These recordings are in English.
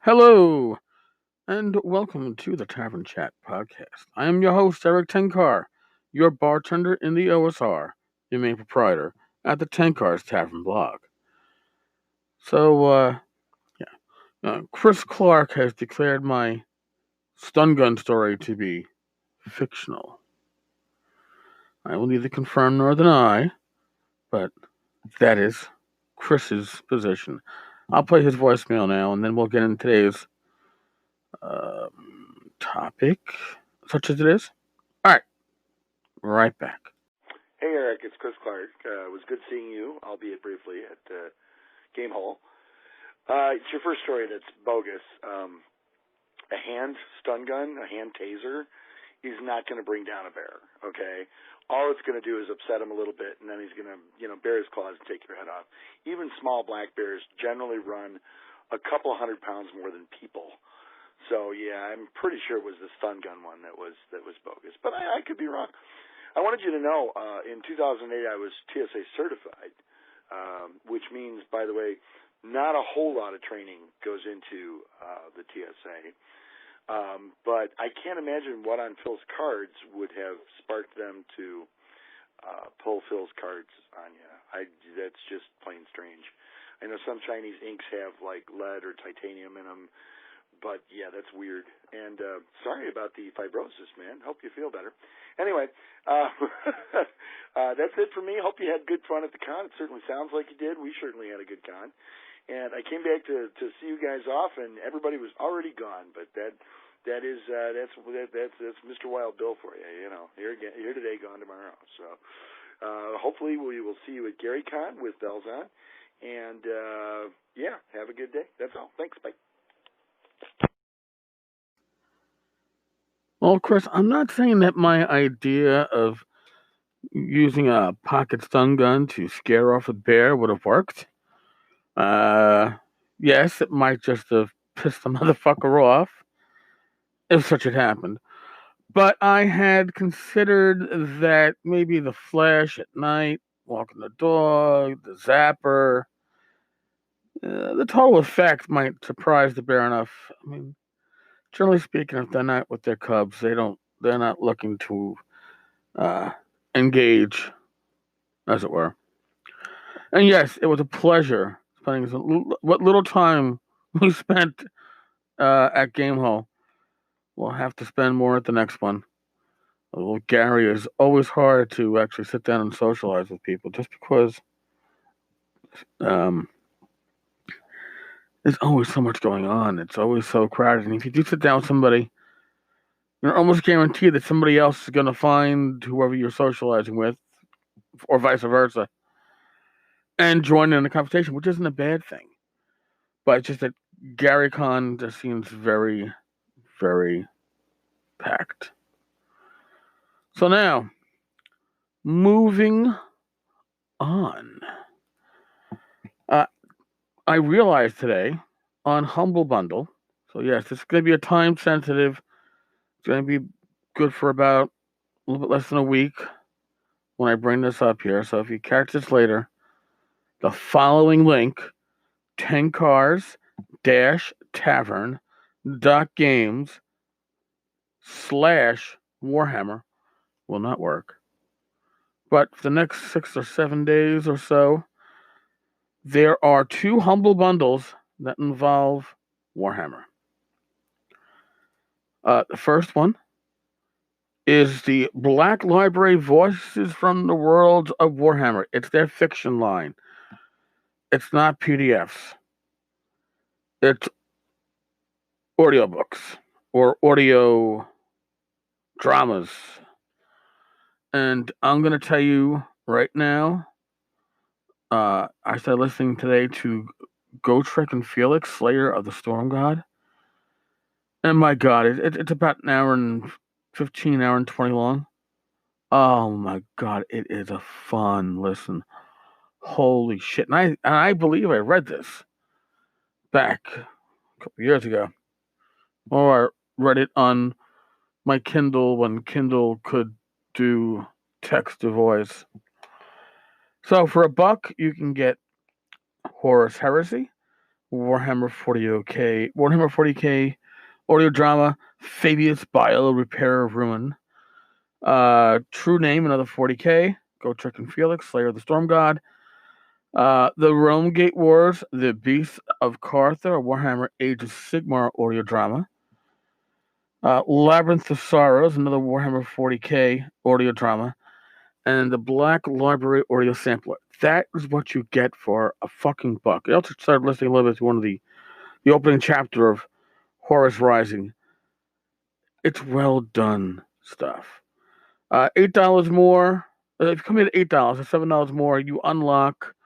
Hello, and welcome to the Tavern Chat podcast. I am your host, Eric Tenkar, your bartender in the OSR, your main proprietor at the Tenkar's Tavern blog. Chris Clark has declared my stun gun story to be fictional. I will neither confirm nor deny, but that is Chris's position. I'll play his voicemail now, and then we'll get into today's topic, such as it is. All right. Right back. Hey, Eric, it's Chris Clark. It was good seeing you, albeit briefly, at Game Hole. It's your first story that's bogus. A hand stun gun, a hand taser, is not going to bring down a bear, okay? All it's going to do is upset him a little bit, and then he's going to, bare his claws and take your head off. Even small black bears generally run a couple 100 pounds more than people. So, yeah, I'm pretty sure it was the stun gun one that was bogus. But I could be wrong. I wanted you to know, in 2008, I was TSA certified, which means, by the way, not a whole lot of training goes into the TSA. But I can't imagine what on Phil's cards would have sparked them to pull Phil's cards on you. That's just plain strange. I know some Chinese inks have, like, lead or titanium in them. But, yeah, that's weird. And sorry about the fibrosis, man. Hope you feel better. Anyway, that's it for me. Hope you had good fun at the con. It certainly sounds like you did. We certainly had a good con. And I came back to see you guys off, and everybody was already gone. But that's Mr. Wild Bill for you. Here today, gone tomorrow. So hopefully we will see you at Gary Con with bells on. And, yeah, have a good day. That's all. Thanks. Bye. Well, Chris, I'm not saying that my idea of using a pocket stun gun to scare off a bear would have worked. Yes, it might just have pissed the motherfucker off, if such had happened. But I had considered that maybe the flash at night, walking the dog, the zapper, the total effect might surprise the bear enough. I mean, generally speaking, if they're not with their cubs, they're not looking to engage, as it were. And yes, it was a pleasure spending what little time we spent at Game Hall. We'll have to spend more at the next one. Well, Gary, is always hard to actually sit down and socialize with people, just because there's always so much going on. It's always so crowded. And if you do sit down with somebody, you're almost guaranteed that somebody else is going to find whoever you're socializing with, or vice versa, and join in the conversation, which isn't a bad thing. But it's just that Gary Con just seems very, very packed. So now, moving on. I realized today on Humble Bundle, so yes, it's going to be a time sensitive. It's going to be good for about a little bit less than a week when I bring this up here. So if you catch this later, the following link, tenkars-tavern.games/Warhammer will not work. But for the next 6 or 7 days or so, there are 2 Humble Bundles that involve Warhammer. The first one is the Black Library Voices from the World of Warhammer. It's their fiction line. It's not PDFs. It's audiobooks or audio dramas. And I'm going to tell you right now, I started listening today to Gotrek and Felix, Slayer of the Storm God. And my God, it's about an hour and 15, hour and 20 long. Oh my God, it is a fun listen. Holy shit. And I believe I read this back a couple years ago. Or I read it on my Kindle when Kindle could do text to voice. So for $1, you can get Horus Heresy, Warhammer 40K audio drama, Fabius Bile, Repair of Ruin. True Name, another 40K. Gotrek and Felix, Slayer of the Storm God. The Rome Gate Wars, The Beasts of Cartha, Warhammer Age of Sigmar audio drama. Labyrinth of Sorrows, another Warhammer 40K audio drama. And the Black Library audio sampler. That is what you get for a fucking buck. I also started listening a little bit to one of the opening chapter of Horus Rising. It's well done stuff. $8 more. If you come in at $8 or $7 more, you unlock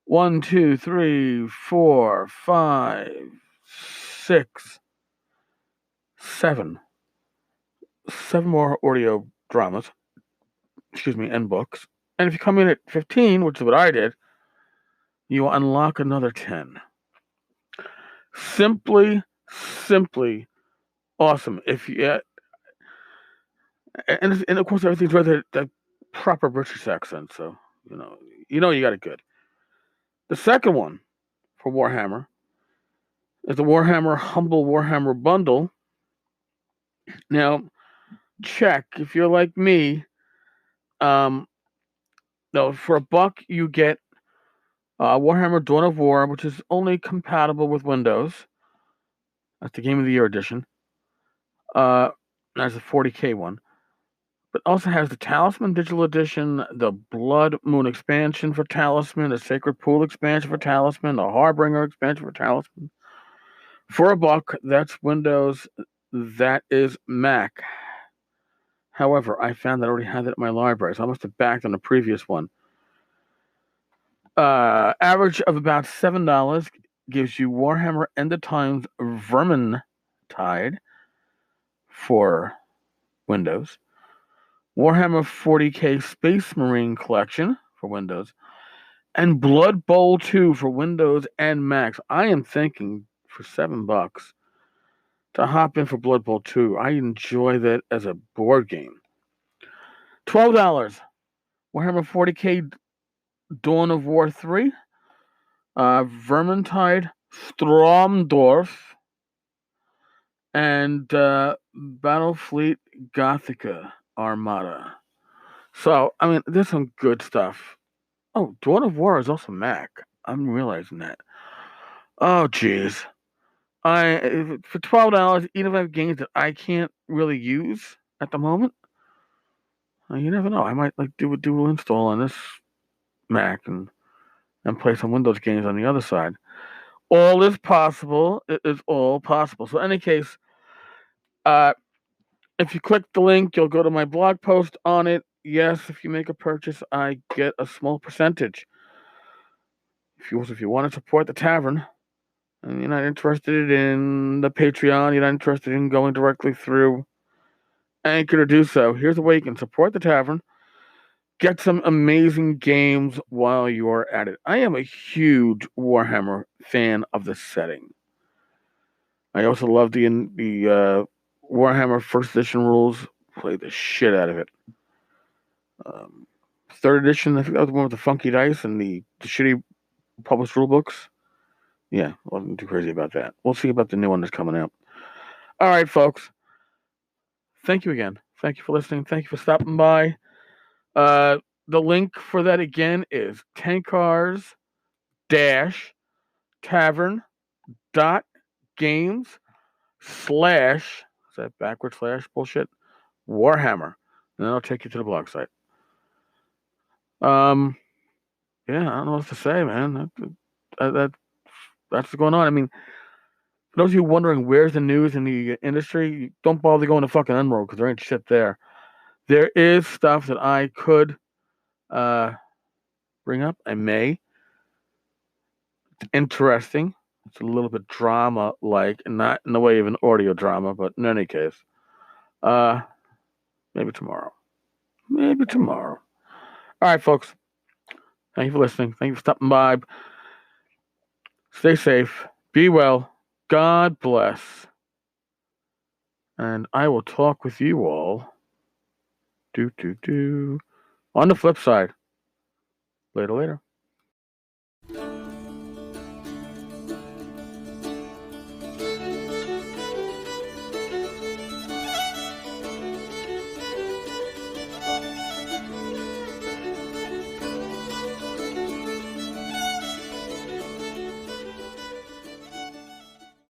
1, 2, 3, 4, 5, 6, 7. 7 more audio dramas. And books. And if you come in at 15, which is what I did, you unlock another 10. Simply awesome. If you and of course everything's with that proper British accent, so you got it good. The second one for Warhammer is the Warhammer Humble Warhammer Bundle. Now, check if you're like me. No, for a buck you get Warhammer Dawn of War, which is only compatible with Windows. That's the Game of the Year edition. That's a 40K one. But also has the Talisman Digital Edition, the Blood Moon expansion for Talisman, the Sacred Pool expansion for Talisman, the Harbinger expansion for Talisman. For a buck, that's Windows, that is Mac. However, I found that I already had it in my library, so I must have backed on the previous one. Average of about $7 gives you Warhammer End of Times Vermintide for Windows. Warhammer 40K Space Marine Collection for Windows, and Blood Bowl 2 for Windows and Macs. I am thinking for $7 to hop in for Blood Bowl 2. I enjoy that as a board game. $12, Warhammer 40K Dawn of War 3, Vermintide Stromdorf, and Battlefleet Gothica Armada. So, I mean, there's some good stuff. Oh, Dawn of War is also Mac. I'm realizing that. Oh, jeez. For $12, even if I have games that I can't really use at the moment, you never know. I might do a dual install on this Mac and play some Windows games on the other side. All is possible. It is all possible. So, in any case, if you click the link, you'll go to my blog post on it. Yes, if you make a purchase, I get a small percentage. If you want to support the tavern, and you're not interested in the Patreon, you're not interested in going directly through Anchor to do so, here's a way you can support the tavern. Get some amazing games while you're at it. I am a huge Warhammer fan of the setting. I also love the Warhammer First Edition rules. Play the shit out of it. Third edition, I think that was the one with the funky dice and the shitty published rule books. Yeah, wasn't too crazy about that. We'll see about the new one that's coming out. All right, folks. Thank you again. Thank you for listening. Thank you for stopping by. The link for that again is tankars-tavern.games/ is that backward slash bullshit? Warhammer. And that'll take you to the blog site. Yeah, I don't know what to say, man. That's what's going on. I mean, for those of you wondering where's the news in the industry, don't bother going to fucking Unroll because there ain't shit there. There is stuff that I could bring up. I may. It's interesting. It's a little bit drama-like, not in the way of an audio drama, but in any case, maybe tomorrow. All right, folks. Thank you for listening. Thank you for stopping by. Stay safe. Be well. God bless. And I will talk with you all on the flip side. Later.